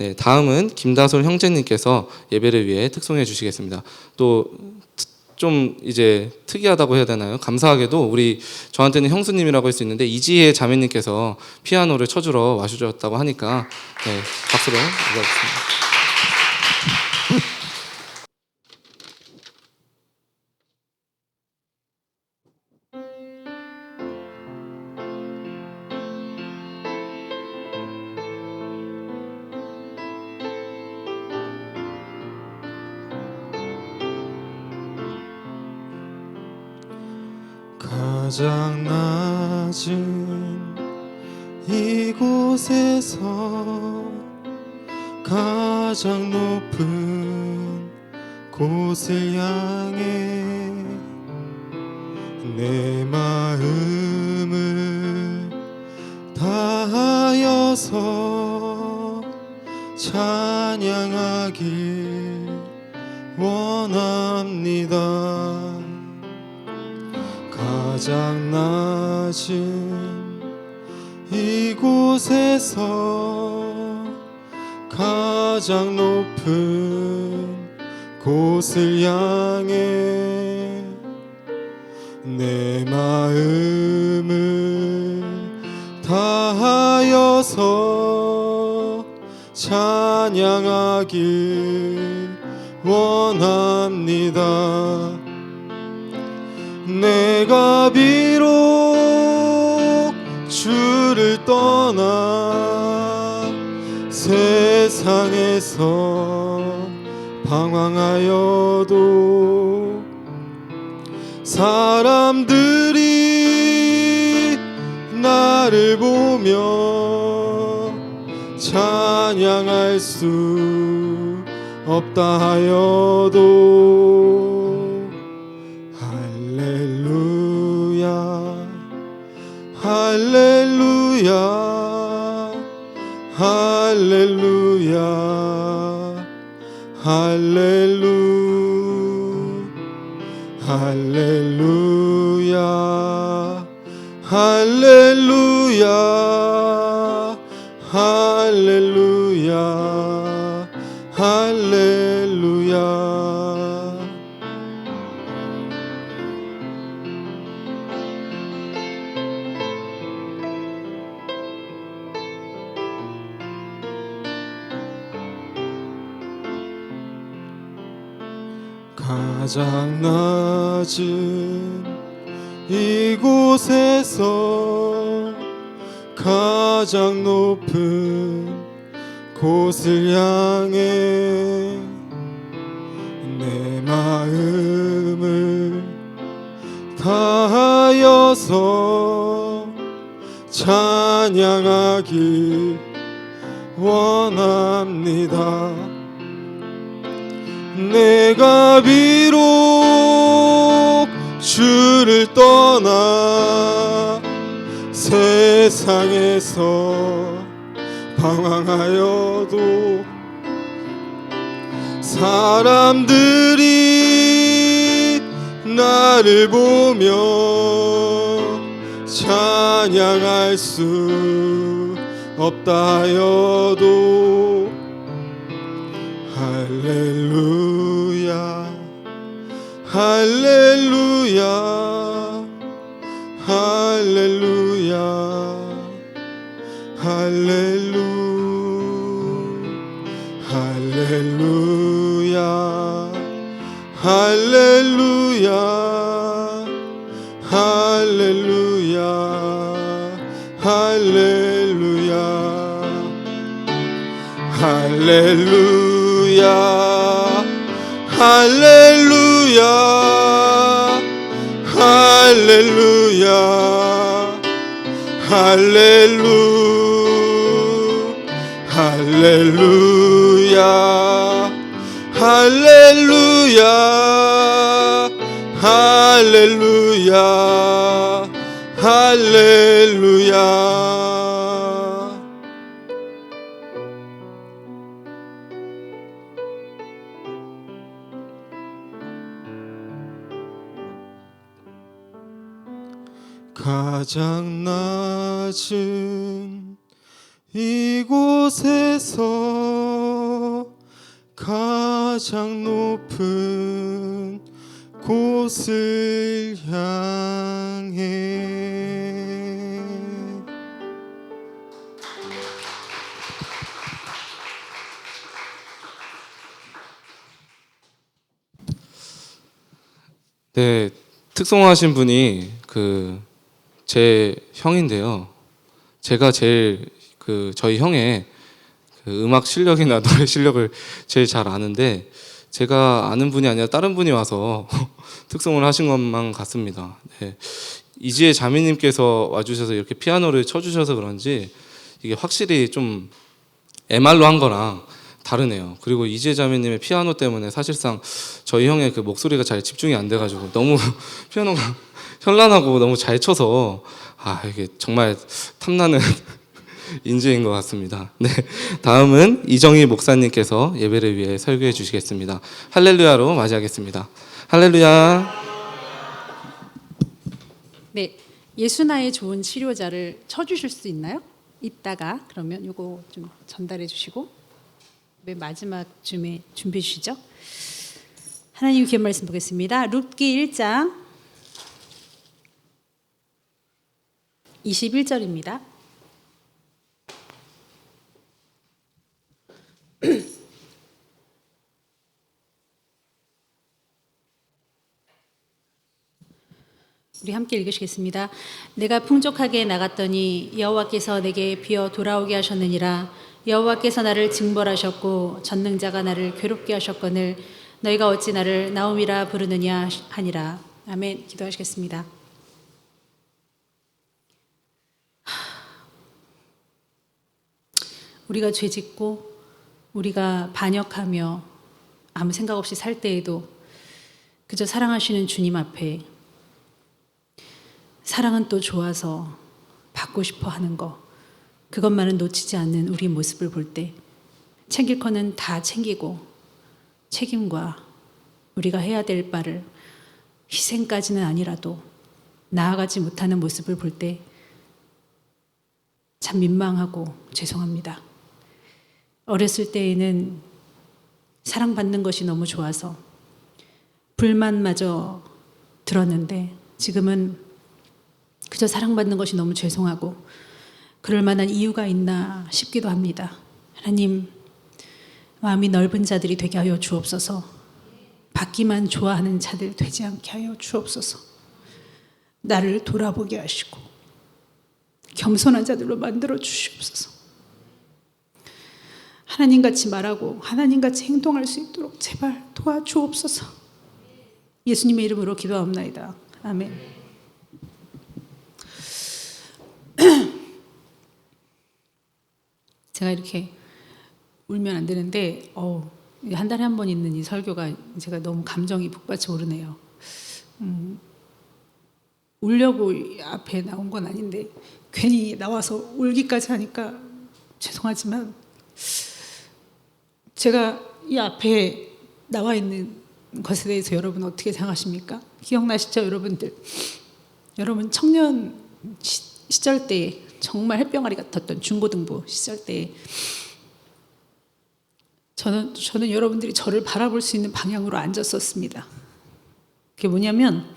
네, 다음은 김다솔 형제님께서 예배를 위해 특송해 주시겠습니다. 또 좀 이제 특이하다고 해야 되나요? 감사하게도 저한테는 형수님이라고 할 수 있는데 이지혜 자매님께서 피아노를 쳐주러 와주셨다고 하니까 네, 박수로 맞아주겠습니다. 가장 낮은 이곳에서 가장 높은 곳을 향해 내 마음을 다하여서 찬양하길 원합니다. 가장 낮은 이곳에서 가장 높은 곳을 향해 내 마음을 다하여서 찬양하길 원합니다. 내가 비록 주를 떠나 세상에서 방황하여도 사람들이 나를 보며 찬양할 수 없다 하여도 할렐루야 할렐루야 할렐루야 할렐루야 할렐루야 할렐루야 할렐루야. 가장 낮은 이곳에서 가장 높은 곳을 향해 내 마음을 다하여서 찬양하길 원합니다. 내가 비록 주를 떠나 세상에서 방황하여도 사람들이 나를 보며 찬양할 수 없다 하여도 할렐루야 할렐루야 할렐루야 할렐루야 할렐루야 할렐루야 할렐루야 할렐루야 할렐루야 할렐루야 할렐루야 할렐루야 할렐루야 할렐루야. 가장 낮은 이곳에서 가장 높은 곳을 향해. 네, 특송하신 분이 제 형인데요. 제가 제일 저희 형의 음악 실력이나 노래 실력을 제일 잘 아는데, 제가 아는 분이 아니라 다른 분이 와서 특송을 하신 것만 같습니다. 네. 이지혜 자매님께서 와주셔서 이렇게 피아노를 쳐주셔서 그런지 이게 확실히 좀 MR로 한 거랑 다르네요. 그리고 이지혜 자매님의 피아노 때문에 사실상 저희 형의 그 목소리가 잘 집중이 안 돼가지고 너무 피아노가 현란하고 너무 잘 쳐서 이게 정말 탐나는 인재인 것 같습니다. 네, 다음은 이정희 목사님께서 예배를 위해 설교해 주시겠습니다. 할렐루야로 맞이하겠습니다. 할렐루야. 네, 예수나의 좋은 치료자를 쳐주실 수 있나요? 이따가 그러면 이거 좀 전달해 주시고 맨 마지막 쯤에 준비해 주시죠. 하나님 귀한 말씀 보겠습니다. 룻기 1장 21절입니다. 우리 함께 읽으시겠습니다. 내가 풍족하게 나갔더니 여호와께서 내게 비어 돌아오게 하셨느니라. 여호와께서 나를 징벌하셨고 전능자가 나를 괴롭게 하셨거늘 너희가 어찌 나를 나옴이라 부르느냐 하니라. 아멘. 기도하시겠습니다. 우리가 죄짓고 우리가 반역하며 아무 생각 없이 살 때에도 그저 사랑하시는 주님 앞에 사랑은 또 좋아서 받고 싶어 하는 거, 그것만은 놓치지 않는 우리 모습을 볼 때 챙길 거는 다 챙기고 책임과 우리가 해야 될 바를 희생까지는 아니라도 나아가지 못하는 모습을 볼 때 참 민망하고 죄송합니다. 어렸을 때에는 사랑받는 것이 너무 좋아서 불만마저 들었는데 지금은 그저 사랑받는 것이 너무 죄송하고 그럴 만한 이유가 있나 싶기도 합니다. 하나님, 마음이 넓은 자들이 되게 하여 주옵소서. 받기만 좋아하는 자들 되지 않게 하여 주옵소서. 나를 돌아보게 하시고 겸손한 자들로 만들어 주시옵소서. 하나님같이 말하고 하나님같이 행동할 수 있도록 제발 도와주옵소서. 예수님의 이름으로 기도하옵나이다. 아멘. 제가 이렇게 울면 안 되는데 한 달에 한 번 있는 이 설교가 제가 너무 감정이 북받쳐 오르네요. 울려고 앞에 나온 건 아닌데 괜히 나와서 울기까지 하니까 죄송하지만 제가 이 앞에 나와 있는 것에 대해서 여러분 어떻게 생각하십니까? 기억나시죠, 여러분들? 여러분 청년 시절 때 정말 햇병아리 같았던 중고등부 시절 때 저는 여러분들이 저를 바라볼 수 있는 방향으로 앉았었습니다. 그게 뭐냐면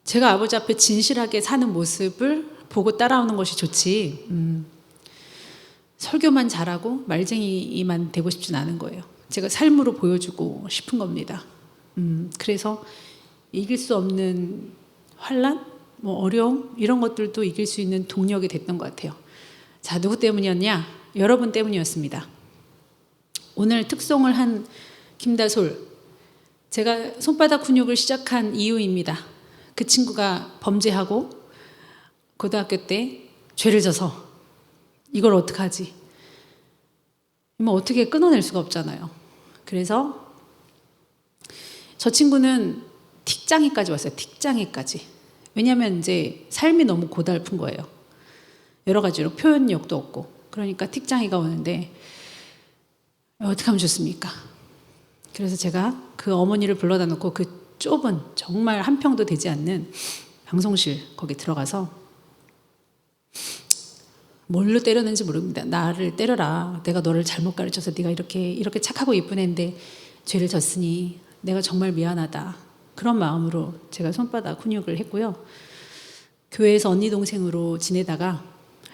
제가 아버지 앞에 진실하게 사는 모습을 보고 따라오는 것이 좋지 설교만 잘하고 말쟁이만 되고 싶진 않은 거예요. 제가 삶으로 보여주고 싶은 겁니다. 그래서 이길 수 없는 환난, 어려움 이런 것들도 이길 수 있는 동력이 됐던 것 같아요. 자, 누구 때문이었냐? 여러분 때문이었습니다. 오늘 특송을 한 김다솔, 제가 손바닥 근육을 시작한 이유입니다. 그 친구가 범죄하고 고등학교 때 죄를 져서 이걸 어떡하지? 어떻게 끊어낼 수가 없잖아요. 그래서 저 친구는 틱장애까지 왔어요. 틱장애까지. 왜냐하면 이제 삶이 너무 고달픈 거예요. 여러 가지로 표현력도 없고. 그러니까 틱장애가 오는데 어떻게 하면 좋습니까? 그래서 제가 그 어머니를 불러다 놓고 그 좁은 정말 한 평도 되지 않는 방송실 거기 들어가서 뭘로 때렸는지 모릅니다. 나를 때려라. 내가 너를 잘못 가르쳐서 네가 이렇게 착하고 예쁜 애인데 죄를 졌으니 내가 정말 미안하다. 그런 마음으로 제가 손바닥 훈육을 했고요. 교회에서 언니 동생으로 지내다가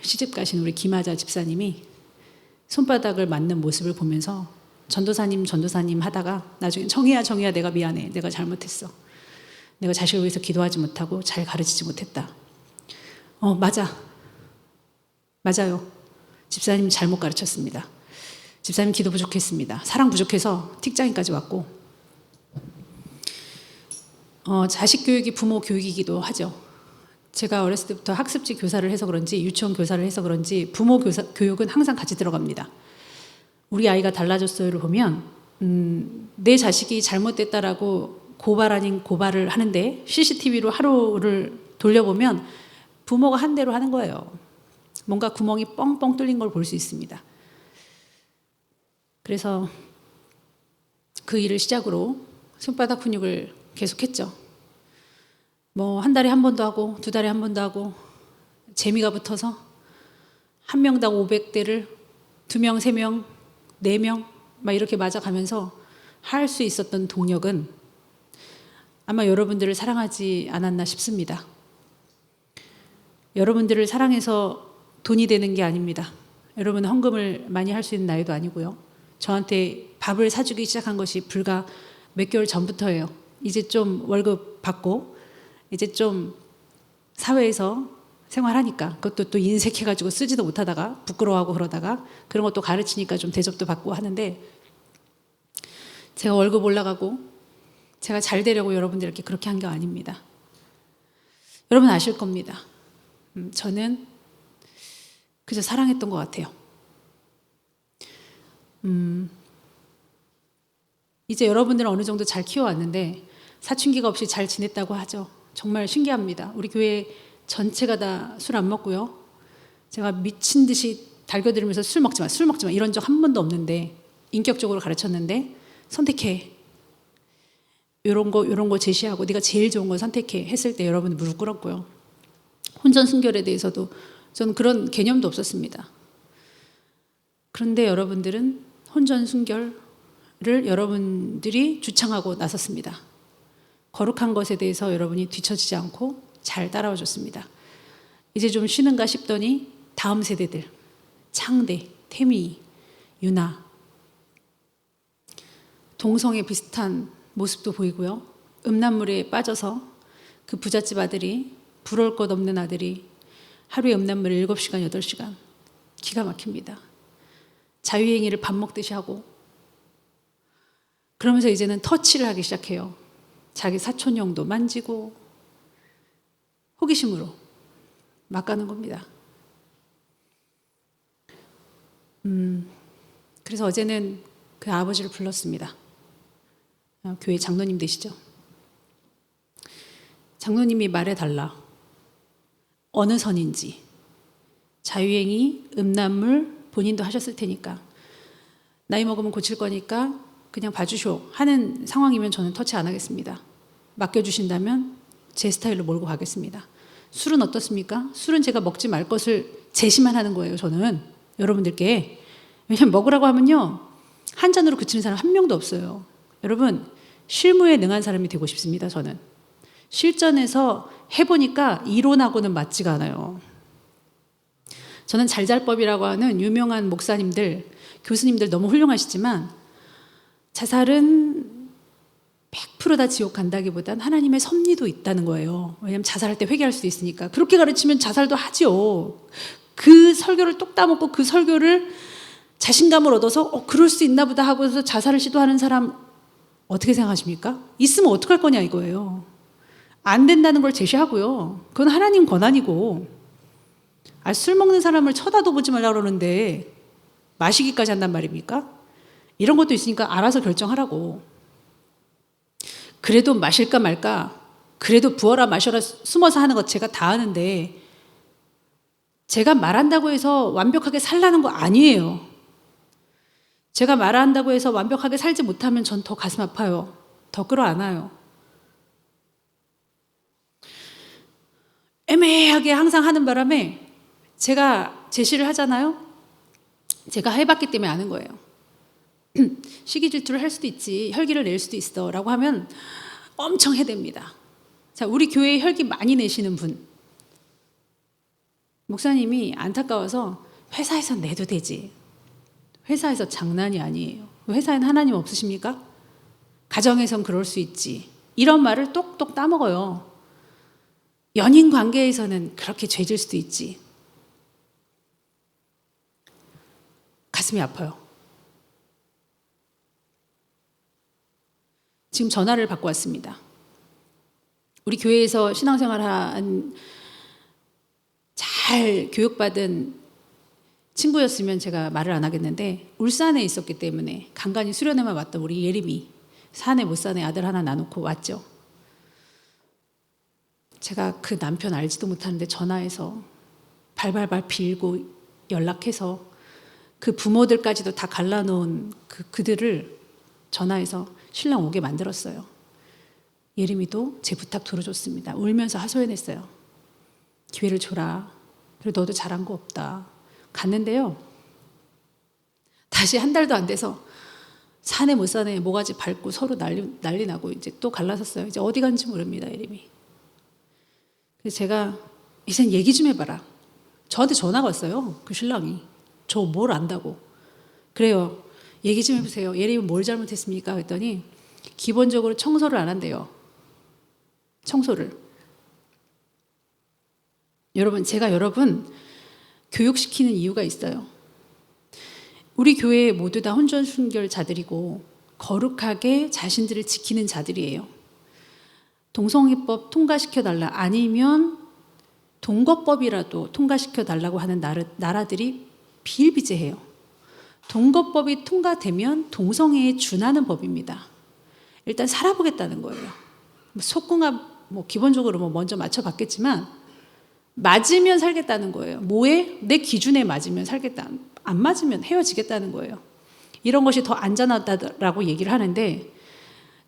시집 가신 우리 김하자 집사님이 손바닥을 맞는 모습을 보면서 전도사님 하다가 나중에 정희야 내가 미안해. 내가 잘못했어. 내가 자식을 위해서 기도하지 못하고 잘 가르치지 못했다. 맞아요. 집사님 잘못 가르쳤습니다. 집사님 기도 부족했습니다. 사랑 부족해서 틱장이까지 왔고 자식 교육이 부모 교육이기도 하죠. 제가 어렸을 때부터 학습지 교사를 해서 그런지 유치원 교사를 해서 그런지 부모 교육은 항상 같이 들어갑니다. 우리 아이가 달라졌어요를 보면 내 자식이 잘못됐다라고 고발 아닌 고발을 하는데 CCTV로 하루를 돌려보면 부모가 한 대로 하는 거예요. 뭔가 구멍이 뻥뻥 뚫린 걸 볼 수 있습니다. 그래서 그 일을 시작으로 손바닥 훈육을 계속했죠. 뭐 한 달에 한 번도 하고 두 달에 한 번도 하고 재미가 붙어서 한 명당 500대를 2명, 3명, 4명 막 이렇게 맞아가면서 할 수 있었던 동력은 아마 여러분들을 사랑하지 않았나 싶습니다. 여러분들을 사랑해서 돈이 되는 게 아닙니다. 여러분은 헌금을 많이 할 수 있는 나이도 아니고요. 저한테 밥을 사주기 시작한 것이 불과 몇 개월 전부터예요. 이제 좀 월급 받고 이제 좀 사회에서 생활하니까 그것도 또 인색해가지고 쓰지도 못하다가 부끄러워하고 그러다가 그런 것도 가르치니까 좀 대접도 받고 하는데 제가 월급 올라가고 제가 잘 되려고 여러분들 이렇게 그렇게 한 게 아닙니다. 여러분 아실 겁니다. 저는 그저 사랑했던 것 같아요. 이제 여러분들은 어느 정도 잘 키워왔는데 사춘기가 없이 잘 지냈다고 하죠. 정말 신기합니다. 우리 교회 전체가 다 술 안 먹고요. 제가 미친 듯이 달겨들으면서 술 먹지 마 이런 적 한 번도 없는데 인격적으로 가르쳤는데 선택해. 요런 거 제시하고 네가 제일 좋은 거 선택해 했을 때 여러분 무릎 꿇었고요. 혼전순결에 대해서도 저는 그런 개념도 없었습니다. 그런데 여러분들은 혼전순결을 여러분들이 주창하고 나섰습니다. 거룩한 것에 대해서 여러분이 뒤처지지 않고 잘 따라와 줬습니다. 이제 좀 쉬는가 싶더니 다음 세대들 창대, 태미, 유나 동성애 비슷한 모습도 보이고요. 음란물에 빠져서 그 부잣집 아들이 부러울 것 없는 아들이 하루에 음란물을 7시간, 8시간 기가 막힙니다. 자유행위를 밥 먹듯이 하고 그러면서 이제는 터치를 하기 시작해요. 자기 사촌형도 만지고 호기심으로 막 가는 겁니다. 그래서 어제는 그 아버지를 불렀습니다. 교회 장로님 되시죠? 장로님이 말해달라. 어느 선인지. 자유행위, 음란물 본인도 하셨을 테니까 나이 먹으면 고칠 거니까 그냥 봐주쇼 하는 상황이면 저는 터치 안 하겠습니다. 맡겨주신다면 제 스타일로 몰고 가겠습니다. 술은 어떻습니까? 술은 제가 먹지 말 것을 제시만 하는 거예요. 저는 여러분들께. 왜냐하면 먹으라고 하면요 한 잔으로 그치는 사람 한 명도 없어요. 여러분 실무에 능한 사람이 되고 싶습니다. 저는 실전에서 해보니까 이론하고는 맞지가 않아요. 저는 잘잘법이라고 하는 유명한 목사님들, 교수님들 너무 훌륭하시지만 자살은 100% 다 지옥 간다기보단 하나님의 섭리도 있다는 거예요. 왜냐하면 자살할 때 회개할 수도 있으니까. 그렇게 가르치면 자살도 하죠. 그 설교를 똑 따먹고 그 설교를 자신감을 얻어서 그럴 수 있나 보다 하고서 자살을 시도하는 사람 어떻게 생각하십니까? 있으면 어떡할 거냐 이거예요. 안 된다는 걸 제시하고요. 그건 하나님 권한이고 술 먹는 사람을 쳐다도 보지 말라고 그러는데 마시기까지 한단 말입니까? 이런 것도 있으니까 알아서 결정하라고. 그래도 마실까 말까 그래도 부어라 마셔라 숨어서 하는 것 제가 다 하는데 제가 말한다고 해서 완벽하게 살라는 거 아니에요. 제가 말한다고 해서 완벽하게 살지 못하면 전 더 가슴 아파요. 더 끌어안아요. 애매하게 항상 하는 바람에 제가 제시를 하잖아요. 제가 해봤기 때문에 아는 거예요. 시기 질투를 할 수도 있지, 혈기를 낼 수도 있어 라고 하면 엄청 해댑니다. 자, 우리 교회에 혈기 많이 내시는 분, 목사님이 안타까워서 회사에서 내도 되지. 회사에서 장난이 아니에요. 회사에는 하나님 없으십니까? 가정에선 그럴 수 있지. 이런 말을 똑똑 따먹어요. 연인 관계에서는 그렇게 죄질 수도 있지. 가슴이 아파요. 지금 전화를 받고 왔습니다. 우리 교회에서 신앙생활한 잘 교육받은 친구였으면 제가 말을 안 하겠는데 울산에 있었기 때문에 간간히 수련회만 왔던 우리 예림이 사내 못 사내 아들 하나 나놓고 왔죠. 제가 그 남편 알지도 못하는데 전화해서 발발발 빌고 연락해서 그 부모들까지도 다 갈라놓은 그들을 전화해서 신랑 오게 만들었어요. 예림이도 제 부탁 들어줬습니다. 울면서 하소연했어요. 기회를 줘라. 그리고 너도 잘한 거 없다. 갔는데요. 다시 한 달도 안 돼서 사내 못 사내 모가지 밟고 서로 난리 나고 이제 또 갈라섰어요. 이제 어디 간지 모릅니다, 예림이. 그래서 제가 이젠 얘기 좀 해봐라. 저한테 전화가 왔어요. 그 신랑이. 저 뭘 안다고. 그래요. 얘기 좀 해보세요. 예림이 뭘 잘못했습니까? 그랬더니 기본적으로 청소를 안 한대요. 청소를. 여러분, 제가 여러분 교육시키는 이유가 있어요. 우리 교회 모두 다 혼전순결자들이고 거룩하게 자신들을 지키는 자들이에요. 동성애법 통과시켜달라, 아니면 동거법이라도 통과시켜달라고 하는 나라들이 비일비재해요. 동거법이 통과되면 동성애에 준하는 법입니다. 일단 살아보겠다는 거예요. 속궁합 기본적으로 먼저 맞춰봤겠지만 맞으면 살겠다는 거예요. 뭐에? 내 기준에 맞으면 살겠다. 안 맞으면 헤어지겠다는 거예요. 이런 것이 더 안전하다라고 얘기를 하는데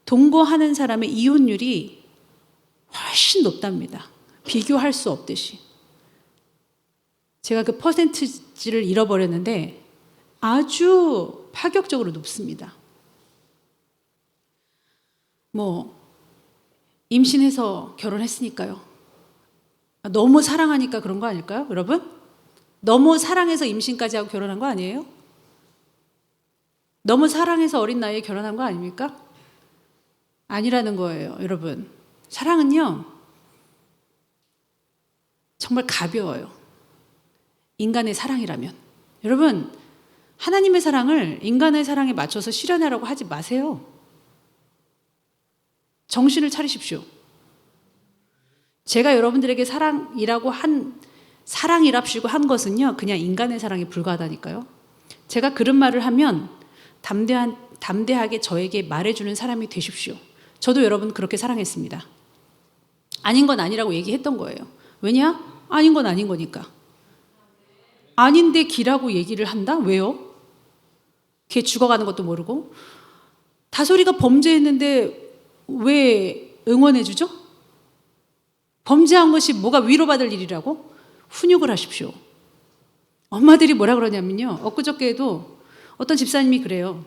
동거하는 사람의 이혼율이 훨씬 높답니다. 비교할 수 없듯이. 제가 그 퍼센티지를 잃어버렸는데 아주 파격적으로 높습니다. 임신해서 결혼했으니까요. 너무 사랑하니까 그런 거 아닐까요, 여러분? 너무 사랑해서 임신까지 하고 결혼한 거 아니에요? 너무 사랑해서 어린 나이에 결혼한 거 아닙니까? 아니라는 거예요, 여러분. 사랑은요, 정말 가벼워요. 인간의 사랑이라면. 여러분, 하나님의 사랑을 인간의 사랑에 맞춰서 실현하라고 하지 마세요. 정신을 차리십시오. 제가 여러분들에게 사랑이랍시고 한 것은요, 그냥 인간의 사랑에 불과하다니까요. 제가 그런 말을 하면 담대하게 저에게 말해주는 사람이 되십시오. 저도 여러분 그렇게 사랑했습니다. 아닌 건 아니라고 얘기했던 거예요. 왜냐? 아닌 건 아닌 거니까. 아닌데 기라고 얘기를 한다? 왜요? 걔 죽어가는 것도 모르고. 다솔이가 범죄했는데 왜 응원해주죠? 범죄한 것이 뭐가 위로받을 일이라고? 훈육을 하십시오. 엄마들이 뭐라 그러냐면요, 엊그저께에도 어떤 집사님이 그래요.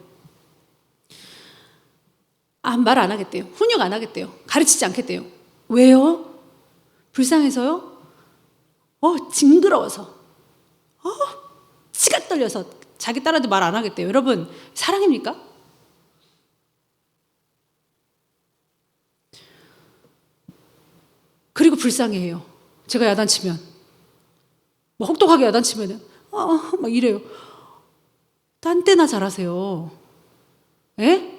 말 안 하겠대요. 훈육 안 하겠대요. 가르치지 않겠대요. 왜요? 불쌍해서요? 징그러워서. 치가 떨려서 자기 딸한테 말 안 하겠대요. 여러분, 사랑입니까? 그리고 불쌍해해요. 제가 야단치면, 혹독하게 야단치면은 막 이래요. 딴 때나 잘하세요. 예?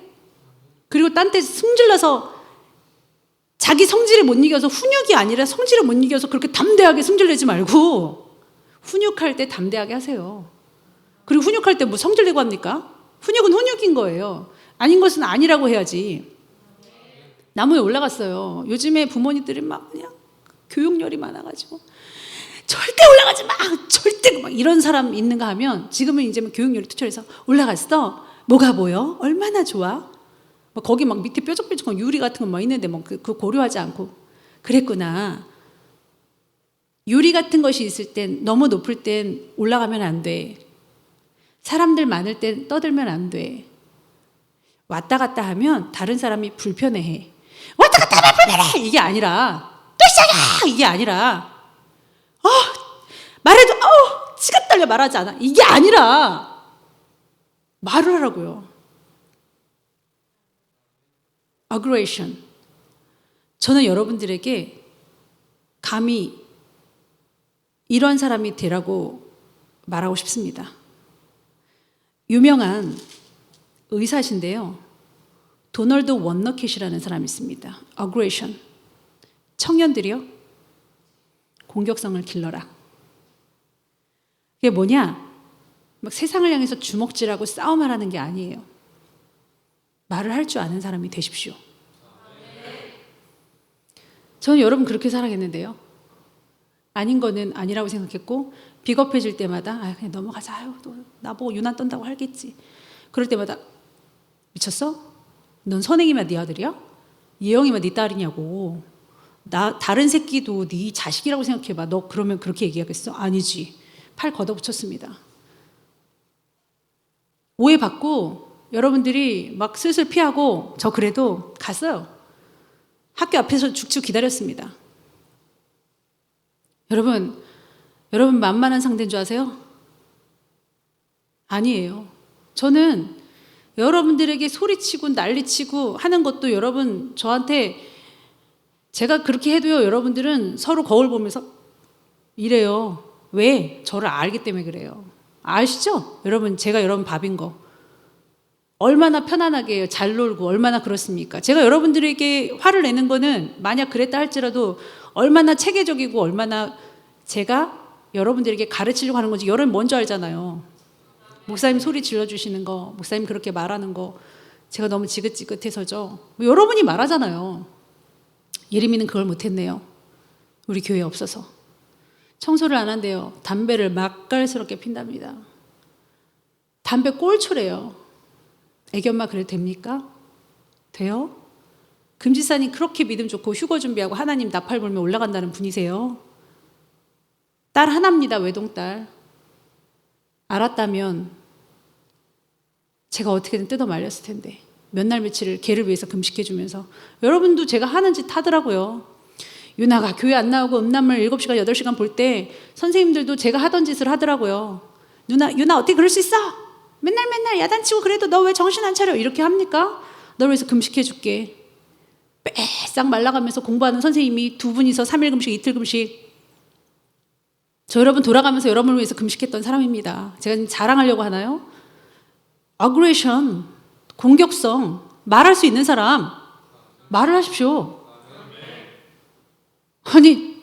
그리고 딴 때 승질나서 자기 성질을 못 이겨서, 훈육이 아니라 성질을 못 이겨서 그렇게 담대하게 승질내지 말고 훈육할 때 담대하게 하세요. 그리고 훈육할 때 뭐 성질내고 합니까? 훈육은 훈육인 거예요. 아닌 것은 아니라고 해야지. 나무에 올라갔어요. 요즘에 부모님들이 막 그냥 교육열이 많아가지고 절대 올라가지 마! 절대! 막 이런 사람 있는가 하면 지금은 이제 교육열이 투철해서 올라갔어. 뭐가 보여? 얼마나 좋아? 거기 막 밑에 뾰족뾰족한 유리 같은 거 막 있는데 그거 고려하지 않고 그랬구나. 유리 같은 것이 있을 땐, 너무 높을 땐 올라가면 안 돼. 사람들 많을 땐 떠들면 안 돼. 왔다 갔다 하면 다른 사람이 불편해해. 왔다 갔다 하면 불편해! 이게 아니라 또 시작이야! 이게 아니라 말해도 치가 떨려 말하지 않아. 이게 아니라 말을 하라고요. aggression. 저는 여러분들에게 감히 이런 사람이 되라고 말하고 싶습니다. 유명한 의사신데요. 도널드 원너킷이라는 사람이 있습니다. aggression. 청년들이요. 공격성을 길러라. 그게 뭐냐? 막 세상을 향해서 주먹질하고 싸움하라는 게 아니에요. 말을 할 줄 아는 사람이 되십시오. 저는 여러분 그렇게 살아겠는데요. 아닌 거는 아니라고 생각했고 비겁해질 때마다 그냥 넘어가자. 아유, 나보고 유난 떤다고 하겠지. 그럴 때마다 미쳤어? 넌 선행이면 네 아들이야? 예영이면 네 딸이냐고. 다른 새끼도 네 자식이라고 생각해봐. 너 그러면 그렇게 얘기하겠어? 아니지. 팔 걷어붙였습니다. 오해받고 여러분들이 막 슬슬 피하고 저 그래도 갔어요. 학교 앞에서 죽죽 기다렸습니다. 여러분 만만한 상대인 줄 아세요? 아니에요. 저는 여러분들에게 소리치고 난리치고 하는 것도 여러분 저한테 제가 그렇게 해도요, 여러분들은 서로 거울 보면서 이래요. 왜? 저를 알기 때문에 그래요. 아시죠? 여러분, 제가 여러분 밥인 거. 얼마나 편안하게 잘 놀고 얼마나 그렇습니까? 제가 여러분들에게 화를 내는 거는 만약 그랬다 할지라도 얼마나 체계적이고 얼마나 제가 여러분들에게 가르치려고 하는 건지 여러분 먼저 알잖아요. 목사님 소리 질러주시는 거, 목사님 그렇게 말하는 거 제가 너무 지긋지긋해서죠. 여러분이 말하잖아요. 예림이는 그걸 못했네요. 우리 교회에 없어서. 청소를 안 한대요. 담배를 맛깔스럽게 핀답니다. 담배 꼴초래요. 애기 엄마 그래도 됩니까? 돼요? 금지사님 그렇게 믿음 좋고 휴거 준비하고 하나님 나팔 불며 올라간다는 분이세요. 딸 하나입니다. 외동딸. 알았다면 제가 어떻게든 뜯어 말렸을 텐데 몇 날 며칠을 걔를 위해서 금식해주면서 여러분도 제가 하는 짓 하더라고요. 유나가 교회 안 나오고 음란물 7시간 8시간 볼 때 선생님들도 제가 하던 짓을 하더라고요. 유나 어떻게 그럴 수 있어? 맨날 야단치고 그래도 너 왜 정신 안 차려? 이렇게 합니까? 너를 위해서 금식해줄게. 빼싹 말라가면서 공부하는 선생님이 2분이서 3일 금식 이틀 금식. 저 여러분 돌아가면서 여러분을 위해서 금식했던 사람입니다. 제가 지금 자랑하려고 하나요? aggression, 공격성, 말할 수 있는 사람 말을 하십시오. 아니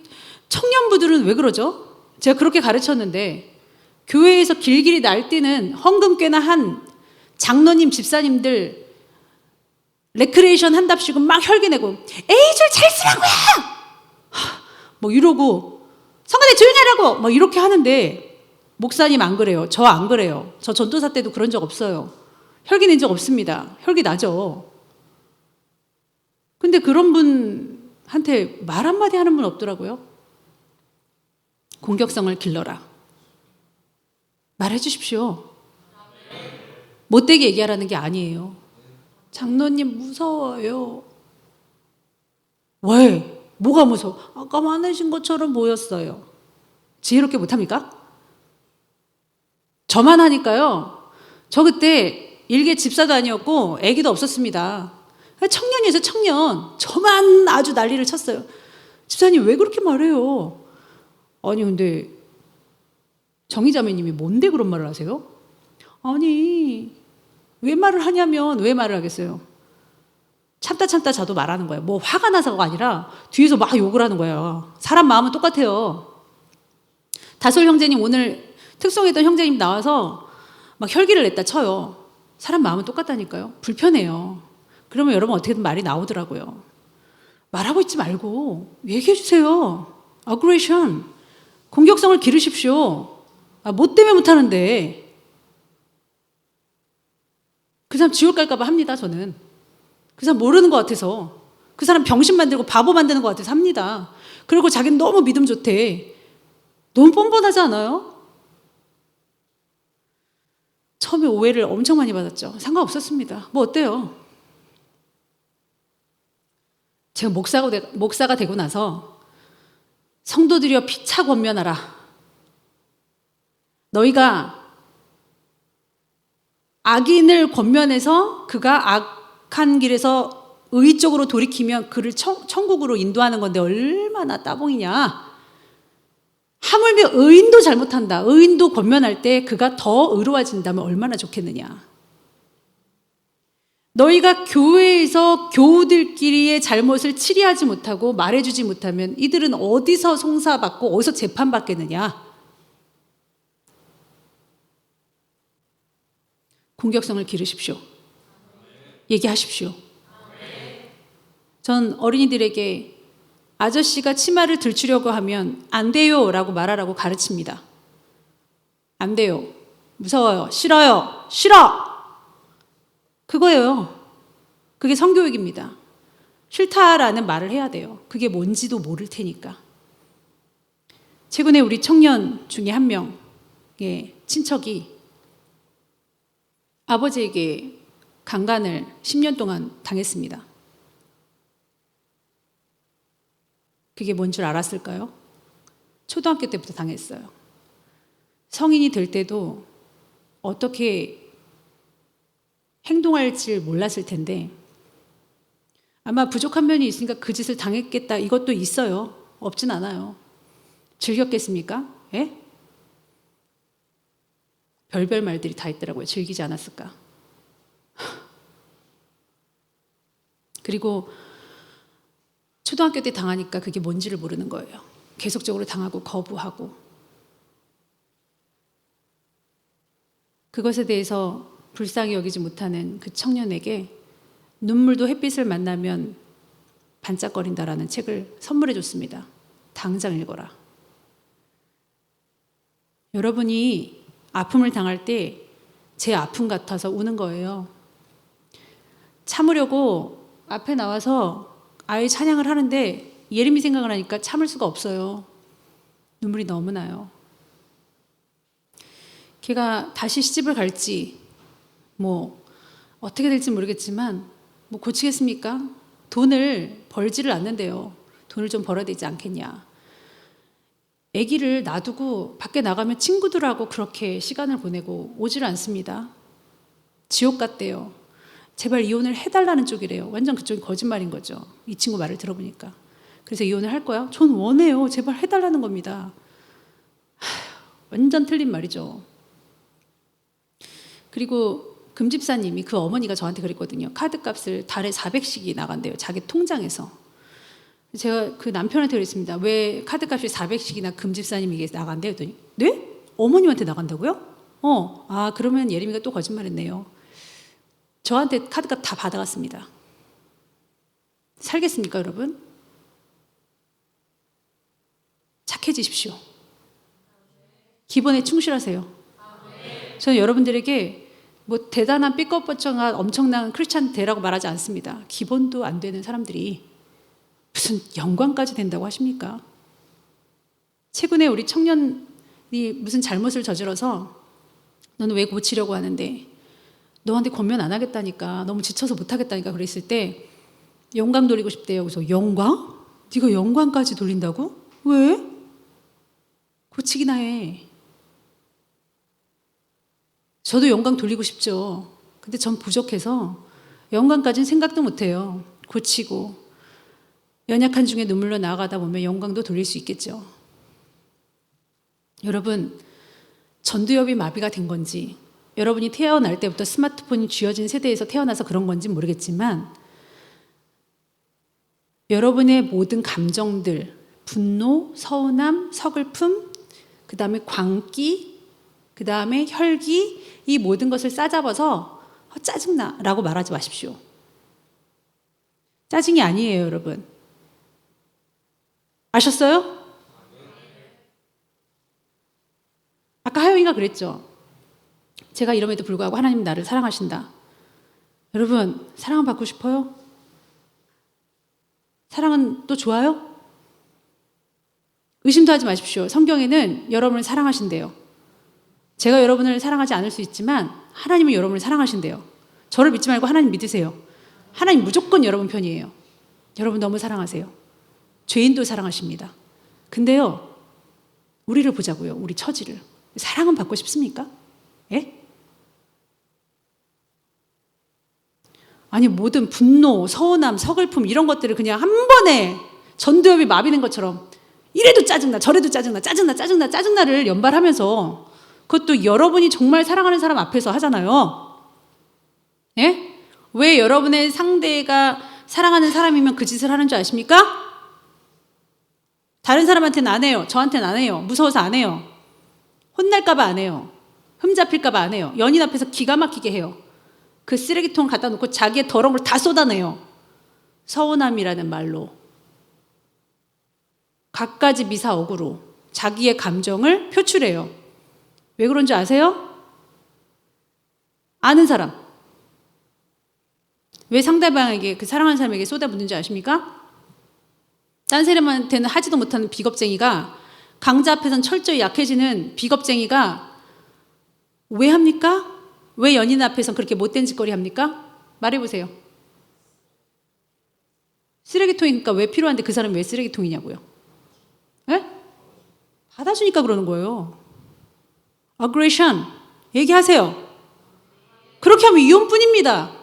청년부들은 왜 그러죠? 제가 그렇게 가르쳤는데 교회에서 길길이 날뛰는 헌금괴나 한 장로님 집사님들 레크레이션 한답시고 막 혈기내고 A줄 잘 쓰라고요! 뭐 이러고 성가대 조용히 하라고! 뭐 이렇게 하는데 목사님 안 그래요. 저 안 그래요. 저 전도사 때도 그런 적 없어요. 혈기 낸 적 없습니다. 혈기 나죠. 근데 그런 분한테 말 한마디 하는 분 없더라고요. 공격성을 길러라. 말해 주십시오. 못되게 얘기하라는 게 아니에요. 장로님 무서워요. 왜? 뭐가 무서워? 아까 많으신 것처럼 보였어요. 지혜롭게 못합니까? 저만 하니까요. 저 그때 일개 집사도 아니었고 아기도 없었습니다. 청년이었어요. 청년. 저만 아주 난리를 쳤어요. 집사님 왜 그렇게 말해요? 아니 근데 정희자매님이 뭔데 그런 말을 하세요? 아니 왜 말을 하냐면 왜 말을 하겠어요? 참다 자도 말하는 거예요. 뭐 화가 나서가 아니라 뒤에서 막 욕을 하는 거예요. 사람 마음은 똑같아요. 다솔 형제님 오늘 특송했던 형제님 나와서 막 혈기를 냈다 쳐요. 사람 마음은 똑같다니까요. 불편해요. 그러면 여러분 어떻게든 말이 나오더라고요. 말하고 있지 말고 얘기해 주세요. aggression, 공격성을 기르십시오. 뭐 때문에 못하는데. 그 사람 지옥 갈까 봐 합니다. 저는. 그 사람 모르는 것 같아서. 그 사람 병신 만들고 바보 만드는 것 같아서 합니다. 그리고 자기는 너무 믿음 좋대. 너무 뻔뻔하지 않아요? 처음에 오해를 엄청 많이 받았죠. 상관없었습니다. 뭐 어때요? 제가 목사가 되고 나서 성도들이여 피차 권면하라. 너희가 악인을 권면해서 그가 악한 길에서 의 쪽으로 돌이키면 그를 천국으로 인도하는 건데 얼마나 따봉이냐. 하물며 의인도 잘못한다. 의인도 권면할 때 그가 더 의로워진다면 얼마나 좋겠느냐. 너희가 교회에서 교우들끼리의 잘못을 치리하지 못하고 말해주지 못하면 이들은 어디서 송사받고 어디서 재판받겠느냐. 공격성을 기르십시오. 얘기하십시오. 전 어린이들에게 아저씨가 치마를 들추려고 하면 안 돼요 라고 말하라고 가르칩니다. 안 돼요. 무서워요. 싫어요. 싫어. 그거예요. 그게 성교육입니다. 싫다라는 말을 해야 돼요. 그게 뭔지도 모를 테니까. 최근에 우리 청년 중에 한 명의 친척이 아버지에게 강간을 10년 동안 당했습니다. 그게 뭔 줄 알았을까요? 초등학교 때부터 당했어요. 성인이 될 때도 어떻게 행동할지 몰랐을 텐데 아마 부족한 면이 있으니까 그 짓을 당했겠다 이것도 있어요. 없진 않아요. 즐겼겠습니까? 예? 별별 말들이 다 있더라고요. 즐기지 않았을까? 그리고 초등학교 때 당하니까 그게 뭔지를 모르는 거예요. 계속적으로 당하고 거부하고. 그것에 대해서 불쌍히 여기지 못하는 그 청년에게 눈물도 햇빛을 만나면 반짝거린다라는 책을 선물해 줬습니다. 당장 읽어라. 여러분이 아픔을 당할 때 제 아픔 같아서 우는 거예요. 참으려고 앞에 나와서 아예 찬양을 하는데 예림이 생각을 하니까 참을 수가 없어요. 눈물이 너무 나요. 걔가 다시 시집을 갈지 뭐 어떻게 될지 모르겠지만 뭐 고치겠습니까? 돈을 벌지를 않는데요. 돈을 좀 벌어야 되지 않겠냐. 아기를 놔두고 밖에 나가면 친구들하고 그렇게 시간을 보내고 오지를 않습니다. 지옥 같대요. 제발 이혼을 해달라는 쪽이래요. 완전 그쪽이 거짓말인 거죠. 이 친구 말을 들어보니까. 그래서 이혼을 할 거야? 전 원해요. 제발 해달라는 겁니다. 완전 틀린 말이죠. 그리고 금집사님이 그 어머니가 저한테 그랬거든요. 카드값을 달에 400씩이 나간대요. 자기 통장에서. 제가 그 남편한테 그랬습니다. 왜 카드값이 400씩이나 금집사님에게 나간대요? 했더니 네? 어머님한테 나간다고요? 그러면 예림이가 또 거짓말했네요. 저한테 카드값 다 받아갔습니다. 살겠습니까, 여러분? 착해지십시오. 기본에 충실하세요. 저는 여러분들에게 뭐 대단한 삐걱뻔쩍한 엄청난 크리스찬 되라고 말하지 않습니다. 기본도 안 되는 사람들이 무슨 영광까지 된다고 하십니까? 최근에 우리 청년이 무슨 잘못을 저질러서 너는 왜 고치려고 하는데 너한테 권면 안 하겠다니까 너무 지쳐서 못 하겠다니까 그랬을 때 영광 돌리고 싶대요. 그래서 영광? 네가 영광까지 돌린다고? 왜? 고치기나 해. 저도 영광 돌리고 싶죠. 근데 전 부족해서 영광까지는 생각도 못해요. 고치고 연약한 중에 눈물로 나아가다 보면 영광도 돌릴 수 있겠죠. 여러분, 전두엽이 마비가 된 건지 여러분이 태어날 때부터 스마트폰이 쥐어진 세대에서 태어나서 그런 건지 모르겠지만 여러분의 모든 감정들, 분노, 서운함, 서글픔, 그 다음에 광기, 그 다음에 혈기, 이 모든 것을 싸잡아서 짜증나 라고 말하지 마십시오. 짜증이 아니에요, 여러분. 아셨어요? 아까 하영이가 그랬죠. 제가 이럼에도 불구하고 하나님 나를 사랑하신다. 여러분, 사랑은 받고 싶어요? 사랑은 또 좋아요? 의심도 하지 마십시오. 성경에는 여러분을 사랑하신대요. 제가 여러분을 사랑하지 않을 수 있지만 하나님은 여러분을 사랑하신대요. 저를 믿지 말고 하나님 믿으세요. 하나님 무조건 여러분 편이에요. 여러분 너무 사랑하세요. 죄인도 사랑하십니다. 근데요, 우리를 보자고요. 우리 처지를. 사랑은 받고 싶습니까? 예? 아니 모든 분노, 서운함, 서글픔 이런 것들을 그냥 한 번에 전두엽이 마비는 것처럼 이래도 짜증나, 저래도 짜증나, 짜증나를 연발하면서 그것도 여러분이 정말 사랑하는 사람 앞에서 하잖아요. 예? 왜 여러분의 상대가 사랑하는 사람이면 그 짓을 하는 줄 아십니까? 다른 사람한테는 안 해요. 저한테는 안 해요. 무서워서 안 해요. 혼날까봐 안 해요. 흠잡힐까봐 안 해요. 연인 앞에서 기가 막히게 해요. 그 쓰레기통 갖다 놓고 자기의 더러운 걸 다 쏟아내요. 서운함이라는 말로. 갖가지 미사억으로 자기의 감정을 표출해요. 왜 그런 줄 아세요? 아는 사람. 왜 상대방에게, 그 사랑하는 사람에게 쏟아붓는지 아십니까? 딴 사람한테는 하지도 못하는 비겁쟁이가 강자 앞에서는 철저히 약해지는 비겁쟁이가 왜 합니까? 왜 연인 앞에서는 그렇게 못된 짓거리 합니까? 말해보세요. 쓰레기통이니까 왜 필요한데 그 사람이 왜 쓰레기통이냐고요? 에? 받아주니까 그러는 거예요. aggression 얘기하세요. 그렇게 하면 이혼뿐입니다.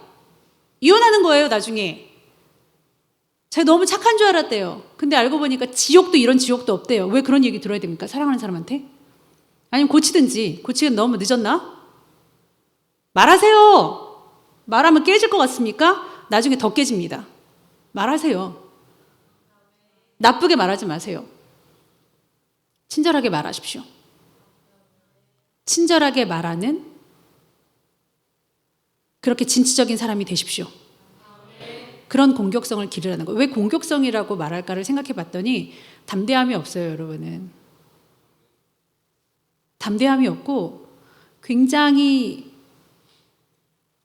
이혼하는 거예요 나중에. 제가 너무 착한 줄 알았대요. 근데 알고 보니까 지옥도 이런 지옥도 없대요. 왜 그런 얘기 들어야 됩니까? 사랑하는 사람한테? 아니면 고치든지. 고치긴 너무 늦었나? 말하세요. 말하면 깨질 것 같습니까? 나중에 더 깨집니다. 말하세요. 나쁘게 말하지 마세요. 친절하게 말하십시오. 친절하게 말하는 그렇게 진취적인 사람이 되십시오. 그런 공격성을 기르라는 거예요. 왜 공격성이라고 말할까를 생각해 봤더니 담대함이 없어요, 여러분은. 담대함이 없고 굉장히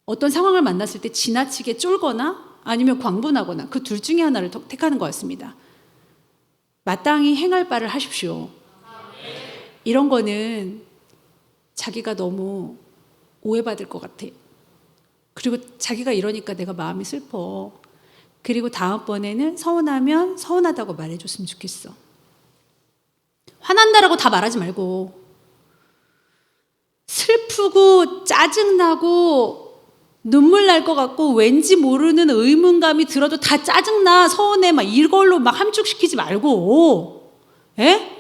어떤 상황을 만났을 때 지나치게 쫄거나 아니면 광분하거나 그 둘 중에 하나를 택하는 것 같습니다. 마땅히 행할 바를 하십시오. 이런 거는 자기가 너무 오해받을 것 같아. 그리고 자기가 이러니까 내가 마음이 슬퍼. 그리고 다음번에는 서운하면 서운하다고 말해줬으면 좋겠어. 화난다라고 다 말하지 말고 슬프고 짜증나고 눈물 날 것 같고 왠지 모르는 의문감이 들어도 다 짜증나 서운해 막 이걸로 막 함축시키지 말고 에?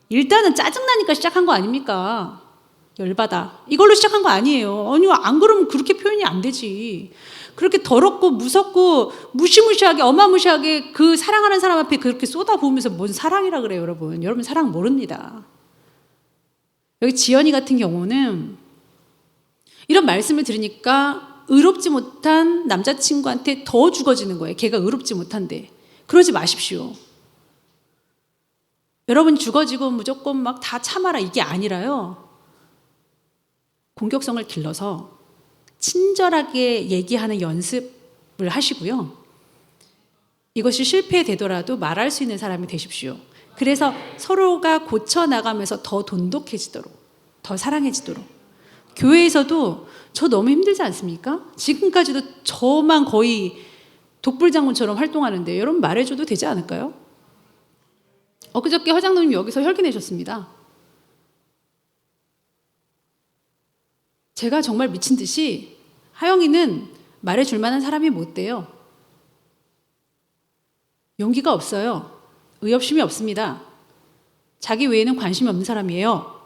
일단은 짜증나니까 시작한 거 아닙니까? 열받아 이걸로 시작한 거 아니에요. 아니 안 그러면 그렇게 표현이 안 되지. 그렇게 더럽고 무섭고 무시무시하게 어마무시하게 그 사랑하는 사람 앞에 그렇게 쏟아부으면서 뭔 사랑이라 그래요. 여러분 사랑 모릅니다. 여기 지연이 같은 경우는 이런 말씀을 들으니까 의롭지 못한 남자친구한테 더 죽어지는 거예요. 걔가 의롭지 못한데. 그러지 마십시오. 여러분 죽어지고 무조건 막 다 참아라 이게 아니라요. 공격성을 길러서 친절하게 얘기하는 연습을 하시고요. 이것이 실패되더라도 말할 수 있는 사람이 되십시오. 그래서 서로가 고쳐나가면서 더 돈독해지도록, 더 사랑해지도록. 교회에서도 저 너무 힘들지 않습니까? 지금까지도 저만 거의 독불장군처럼 활동하는데 여러분 말해줘도 되지 않을까요? 엊그저께 화장님이 여기서 혈기 내셨습니다. 제가 정말 미친 듯이 하영이는 말해줄 만한 사람이 못 돼요. 용기가 없어요. 의협심이 없습니다. 자기 외에는 관심이 없는 사람이에요.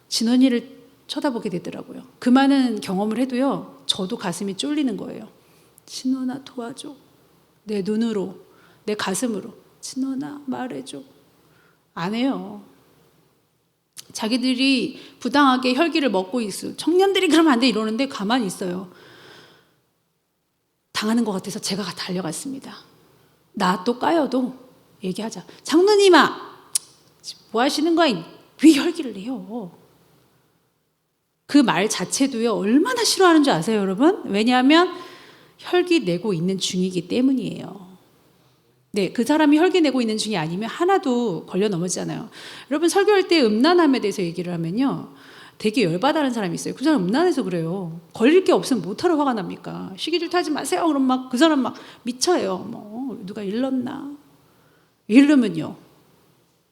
진원이를 쳐다보게 되더라고요. 그 많은 경험을 해도요. 저도 가슴이 쫄리는 거예요. 진원아 도와줘. 내 눈으로, 내 가슴으로. 진원아 말해줘. 안 해요. 자기들이 부당하게 혈기를 먹고 있어. 청년들이 그러면 안 돼 이러는데 가만히 있어요. 당하는 것 같아서 제가 달려갔습니다. 나 또 까여도 얘기하자. 장로님아 뭐 하시는 거야? 왜 혈기를 내요? 그 말 자체도요 얼마나 싫어하는 줄 아세요 여러분? 왜냐하면 혈기 내고 있는 중이기 때문이에요. 네, 그 사람이 혈기 내고 있는 중이 아니면 하나도 걸려 넘어지잖아요. 여러분 설교할 때 음란함에 대해서 얘기를 하면요, 되게 열받아하는 사람이 있어요. 그 사람 음란해서 그래요. 걸릴 게 없으면 못하러 화가 납니까? 시기질 타지 마세요. 그럼 막 그 사람 막 미쳐요. 뭐 누가 일렀나? 이러면요,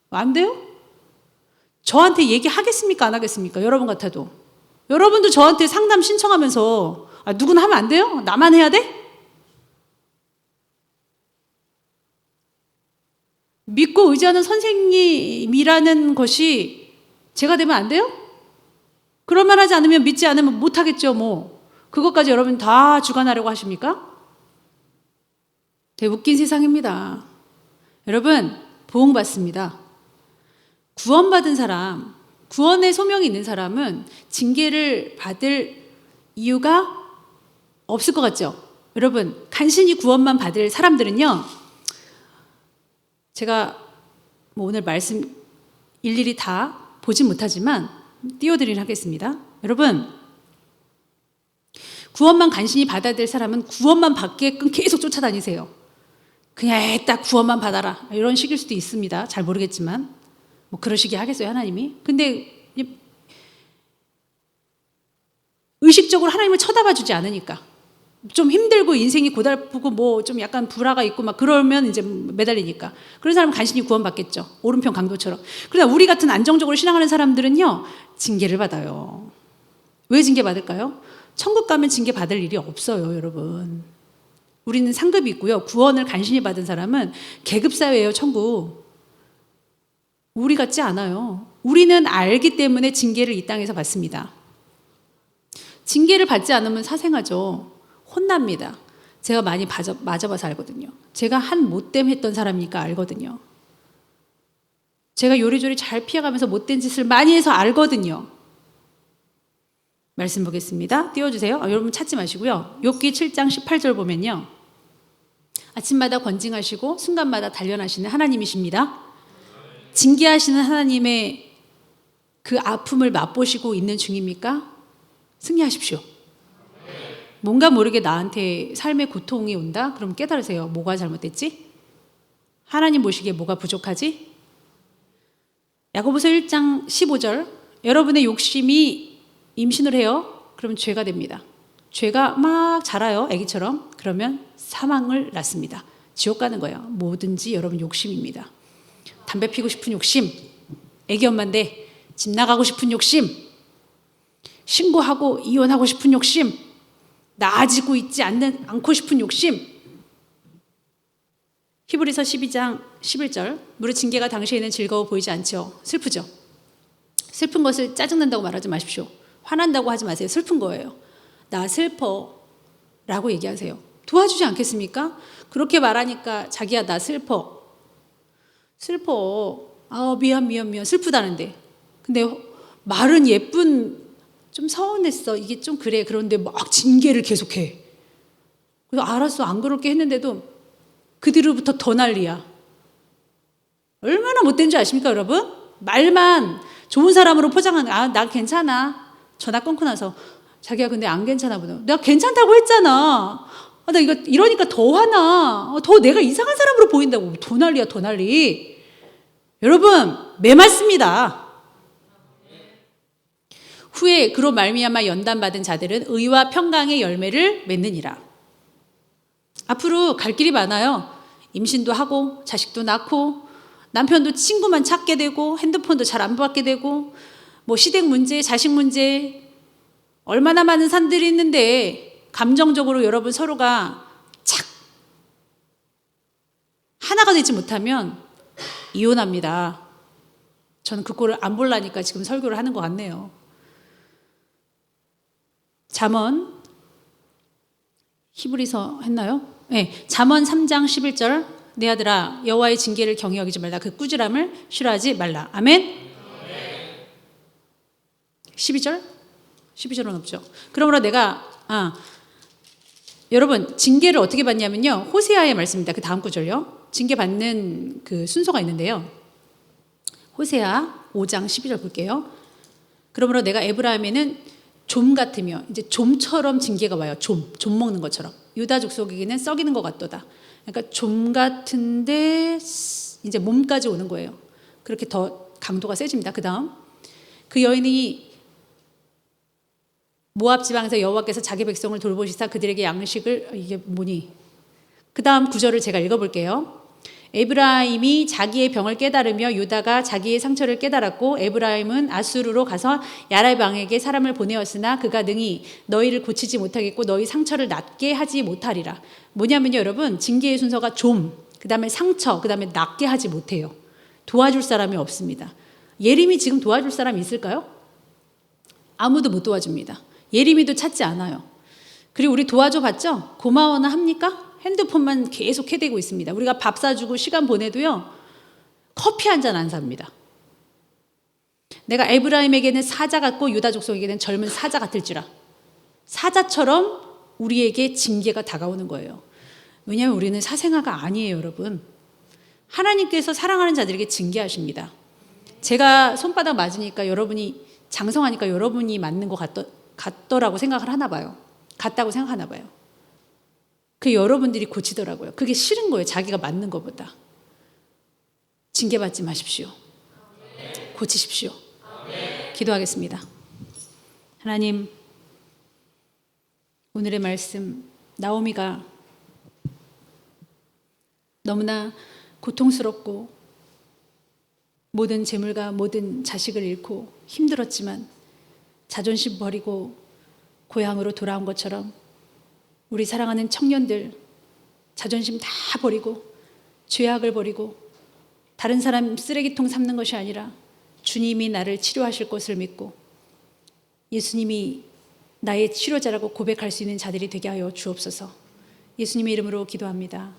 안 돼요? 저한테 얘기하겠습니까? 안 하겠습니까? 여러분 같아도. 여러분도 저한테 상담 신청하면서 누구나 하면 안 돼요? 나만 해야 돼? 믿고 의지하는 선생님이라는 것이 제가 되면 안 돼요? 그럴 만하지 않으면 믿지 않으면 못하겠죠. 뭐 그것까지 여러분 다 주관하려고 하십니까? 되게 웃긴 세상입니다. 여러분, 보응받습니다. 구원받은 사람, 구원의 소명이 있는 사람은 징계를 받을 이유가 없을 것 같죠? 여러분, 간신히 구원만 받을 사람들은요, 제가 뭐 오늘 말씀 일일이 다 보진 못하지만 띄워드리긴 하겠습니다. 여러분, 구원만 간신히 받아야 될 사람은 구원만 받게끔 계속 쫓아다니세요. 그냥 딱 구원만 받아라, 이런 식일 수도 있습니다. 잘 모르겠지만 뭐 그러시게 하겠어요, 하나님이. 근데 의식적으로 하나님을 쳐다봐 주지 않으니까, 좀 힘들고 인생이 고달프고 뭐 좀 약간 불화가 있고 막 그러면 이제 매달리니까 그런 사람은 간신히 구원받겠죠. 오른편 강도처럼. 그러나 우리 같은 안정적으로 신앙하는 사람들은요, 징계를 받아요. 왜 징계 받을까요? 천국 가면 징계 받을 일이 없어요, 여러분. 우리는 상급이 있고요. 구원을 간신히 받은 사람은 계급사회예요, 천국. 우리 같지 않아요. 우리는 알기 때문에 징계를 이 땅에서 받습니다. 징계를 받지 않으면 사생하죠. 혼납니다. 제가 많이 맞아봐서 알거든요. 제가 한 못됨 했던 사람이니까 알거든요. 제가 요리조리 잘 피해가면서 못된 짓을 많이 해서 알거든요. 말씀 보겠습니다. 띄워주세요. 여러분 찾지 마시고요. 욥기 7장 18절 보면요, 아침마다 권징하시고 순간마다 단련하시는 하나님이십니다. 징계하시는 하나님의 그 아픔을 맛보시고 있는 중입니까? 승리하십시오. 뭔가 모르게 나한테 삶의 고통이 온다? 그럼 깨달으세요. 뭐가 잘못됐지? 하나님 보시기에 뭐가 부족하지? 야고보서 1장 15절, 여러분의 욕심이 임신을 해요. 그러면 죄가 됩니다. 죄가 막 자라요, 애기처럼. 그러면 사망을 낳습니다. 지옥 가는 거예요. 뭐든지 여러분 욕심입니다. 담배 피고 싶은 욕심, 애기 엄마인데 집 나가고 싶은 욕심, 신고하고 이혼하고 싶은 욕심, 나아지고 있지 않고 싶은 욕심. 히브리서 12장 11절, 무릇 징계가 당시에는 즐거워 보이지 않죠. 슬프죠. 슬픈 것을 짜증난다고 말하지 마십시오. 화난다고 하지 마세요. 슬픈 거예요. 나 슬퍼 라고 얘기하세요. 도와주지 않겠습니까? 그렇게 말하니까 자기야 나 슬퍼. 미안 슬프다는데. 근데 말은 예쁜, 좀 서운했어, 이게 좀 그래. 그런데 막 징계를 계속해. 그래서 알았어, 안 그럴게 했는데도 그 뒤로부터 더 난리야. 얼마나 못된 줄 아십니까, 여러분? 말만 좋은 사람으로 포장하는, 나 괜찮아. 전화 끊고 나서 자기야 근데 안 괜찮아 보다. 내가 괜찮다고 했잖아. 나 이거 이러니까 더 화나. 더 내가 이상한 사람으로 보인다고. 더 난리야, 더 난리. 여러분, 매맞습니다. 후에 그로 말미암아 연단받은 자들은 의와 평강의 열매를 맺느니라. 앞으로 갈 길이 많아요. 임신도 하고 자식도 낳고 남편도 친구만 찾게 되고 핸드폰도 잘 안 받게 되고 뭐 시댁 문제, 자식 문제, 얼마나 많은 산들이 있는데 감정적으로 여러분 서로가 착 하나가 되지 못하면 이혼합니다. 저는 그 꼴을 안 보려니까 지금 설교를 하는 것 같네요. 잠언, 히브리서 했나요? 네, 잠언 3장 11절, 내 아들아 여호와의 징계를 경히 여기지 말라. 그 꾸지람을 싫어하지 말라. 아멘. 12절? 12절은 없죠. 그러므로 내가 여러분 징계를 어떻게 받냐면요, 호세아의 말씀입니다. 그 다음 구절요. 징계 받는 그 순서가 있는데요. 호세아 5장 12절 볼게요. 그러므로 내가 에브라임에는 좀 같으며, 이제 좀처럼 징계가 와요. 좀 먹는 것처럼. 유다 족속에게는 썩이는 것 같도다. 그러니까 좀 같은데 이제 몸까지 오는 거예요. 그렇게 더 강도가 세집니다. 그 다음 그 여인이 모압 지방에서 여호와께서 자기 백성을 돌보시사 그들에게 양식을 이게 뭐니? 그 다음 구절을 제가 읽어볼게요. 에브라임이 자기의 병을 깨달으며 유다가 자기의 상처를 깨달았고 에브라임은 아수르로 가서 야렙 왕에게 사람을 보내었으나 그가 능히 너희를 고치지 못하겠고 너희 상처를 낫게 하지 못하리라. 뭐냐면요 여러분 징계의 순서가 좀 그다음에 상처 그다음에 낫게 하지 못해요. 도와줄 사람이 없습니다. 예림이 지금 도와줄 사람이 있을까요? 아무도 못 도와줍니다. 예림이도 찾지 않아요. 그리고 우리 도와줘 봤죠? 고마워나 합니까? 핸드폰만 계속 해대고 있습니다. 우리가 밥 사주고 시간 보내도요. 커피 한 잔 안 삽니다. 내가 에브라임에게는 사자 같고 유다 족속에게는 젊은 사자 같을지라. 사자처럼 우리에게 징계가 다가오는 거예요. 왜냐하면 우리는 사생아가 아니에요, 여러분. 하나님께서 사랑하는 자들에게 징계하십니다. 제가 손바닥 맞으니까 여러분이 장성하니까 여러분이 맞는 것 같더라고 생각을 하나 봐요. 같다고 생각하나 봐요. 그 여러분들이 고치더라고요. 그게 싫은 거예요. 자기가 맞는 것보다. 징계받지 마십시오. 고치십시오. 기도하겠습니다. 하나님, 오늘의 말씀 나오미가 너무나 고통스럽고 모든 재물과 모든 자식을 잃고 힘들었지만 자존심 버리고 고향으로 돌아온 것처럼 우리 사랑하는 청년들 자존심 다 버리고 죄악을 버리고 다른 사람 쓰레기통 삼는 것이 아니라 주님이 나를 치료하실 것을 믿고 예수님이 나의 치료자라고 고백할 수 있는 자들이 되게 하여 주옵소서. 예수님의 이름으로 기도합니다.